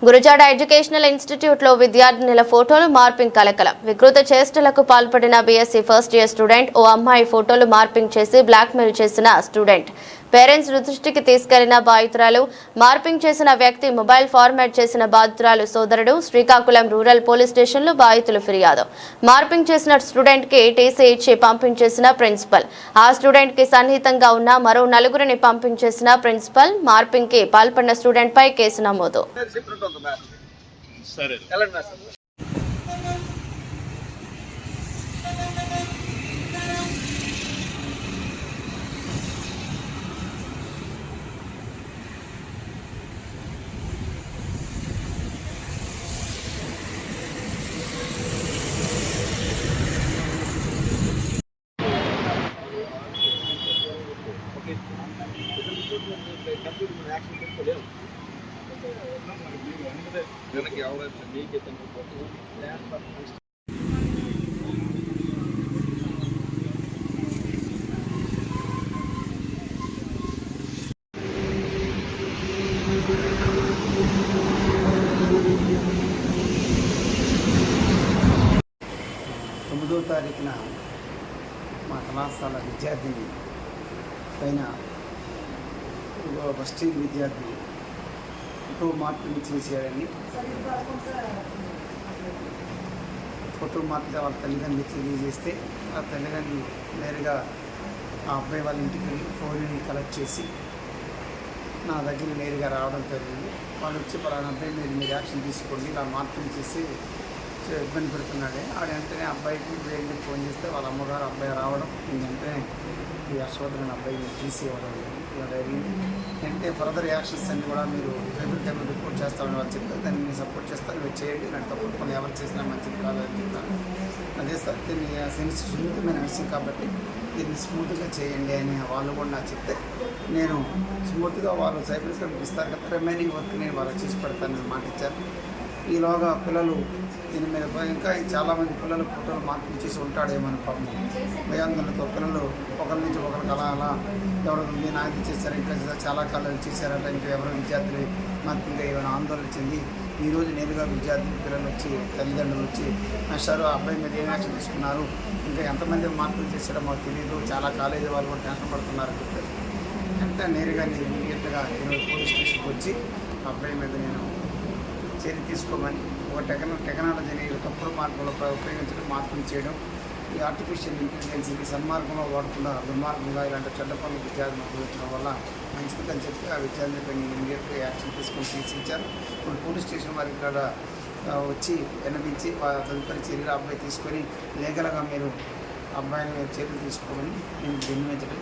Gurajada educational institute లో విద్యార్థినుల ఫోటోలు morphing కలకలం. వికృత చేష్టలకు పాల్పడిన బీఎస్సీ ఫస్ట్ ఇయర్ స్టూడెంట్ ఓ అమ్మాయి ఫోటోలు మార్పింగ్ చేసి బ్లాక్మెయిల్ చేసిన స్టూడెంట్ పేరెంట్స్ దృష్టికి తీసుకెళ్లిన బాధితురాలు, మార్పింగ్ చేసిన వ్యక్తి మొబైల్ ఫార్మాట్ చేసిన బాధితురాలు సోదరుడు, శ్రీకాకుళం రూరల్ పోలీస్ స్టేషన్లో బాధితులు ఫిర్యాదు. మార్పింగ్ చేసిన స్టూడెంట్ కి టీసీ ఇచ్చి పంపించేసిన ప్రిన్సిపల్, ఆ స్టూడెంట్ కి సన్నిహితంగా ఉన్న మరో నలుగురిని పంపించేసిన ప్రిన్సిపల్, మార్పింగ్ కి పాల్పడిన స్టూడెంట్ పై కేసు నమోదు. తొమ్మిదవ తారీఖున మా కళాశాల విద్యార్థిని పైన ఫస్ట్ ఇయర్ విద్యార్థి ఫోటో మార్పింగ్ చేశారని ఫోటో మార్పితే వాళ్ళ తల్లిదండ్రులు తెలియజేస్తే ఆ తల్లిదండ్రులు నేరుగా ఆ అబ్బాయి వాళ్ళ ఇంటికి వెళ్ళి ఫోన్ని కలెక్ట్ చేసి నా దగ్గర నేరుగా రావడం జరిగింది. వాళ్ళు వచ్చి పలానా అబ్బాయి మీరు యాక్షన్ తీసుకోండి, ఇలా మార్పింగ్ చేసి ఇబ్బంది పెడుతున్నాడే. ఆడ వెంటనే అబ్బాయికి బ్రెయిన్కి ఫోన్ చేస్తే వాళ్ళ అమ్మగారు అబ్బాయి రావడం, వెంటనే ఈ హర్షవర్ధన్ అబ్బాయిని తీసి ఇవ్వడం జరిగింది. వెంటనే ఫర్దర్ యాక్షన్స్ అన్ని కూడా మీరు టైంలో రిపోర్ట్ చేస్తామని వాళ్ళు చెప్తే దాన్ని నేను సపోర్ట్ చేస్తాను, మీరు చేయండి, నాకు తప్పుడు కొన్ని ఎవరు చేసినా మంచిది కాదని చెప్తాను. అదే సార్ దీన్ని సున్నితమైన విషయం కాబట్టి దీన్ని స్మూత్గా చేయండి అని వాళ్ళు కూడా నాకు చెప్తే నేను స్మూత్గా వాళ్ళు సైబర్ సెక్యూరిటీ ఇస్తారు కదా, రిమైనింగ్ వర్క్ నేను వాళ్ళకి చేసి పెడతానని మాట ఇచ్చాను. ఈలోగా పిల్లలు దీని మీద ఇంకా చాలామంది పిల్లలు ఫోటోలు మార్పింగ్ చేసి ఉంటాడేమని పాపం భయాందోళనతో పిల్లలు ఒకరి నుంచి ఒకరికి అలా ఎవరు నాకు చేశారు, ఇంకా చాలా కాలాలు చేశారట, ఇంకా ఎవరో విద్యార్థులు మార్పింగ్ ఏమైనా ఆందోళన చెంది ఈరోజు నేరుగా విద్యార్థులు పిల్లలు వచ్చి తల్లిదండ్రులు వచ్చి సార్ అబ్బాయి మీద ఏం యాక్షన్ తీసుకున్నారు, ఇంకా ఎంతమంది మార్పులు చేశారో మాకు తెలియదు, చాలా కాలేజీ వాళ్ళు కూడా టెన్షన్ పడుతున్నారని చెప్పారు. అంటే నేరుగా నేను ఇమీడియట్గా పోలీస్ స్టేషన్కి వచ్చి అబ్బాయి మీద నేను చర్య తీసుకోమని ఒక టెక్నాలజీని తప్పుడు మార్గంలో ఉపయోగించడం, మార్పులు చేయడం, ఈ ఆర్టిఫిషియల్ ఇంటెలిజెన్స్ని సన్మార్గంలో వాడకుండా దుర్మార్గంగా ఇలాంటి చెడ్డ పనులు విద్యార్థులను ఉపయోగించడం వల్ల మంచిదని చెప్పి ఆ విద్యార్థులపై నేను ఇమీడియట్గా యాక్షన్ తీసుకొని తీర్చించాను. ఇప్పుడు పోలీస్ స్టేషన్ వారి ఇక్కడ వచ్చి విన్నవించి తదుపరి చర్యలు అబ్బాయి తీసుకొని లీగల్గా మీరు అబ్బాయిని చర్యలు తీసుకోమని నేను విన్నవించడం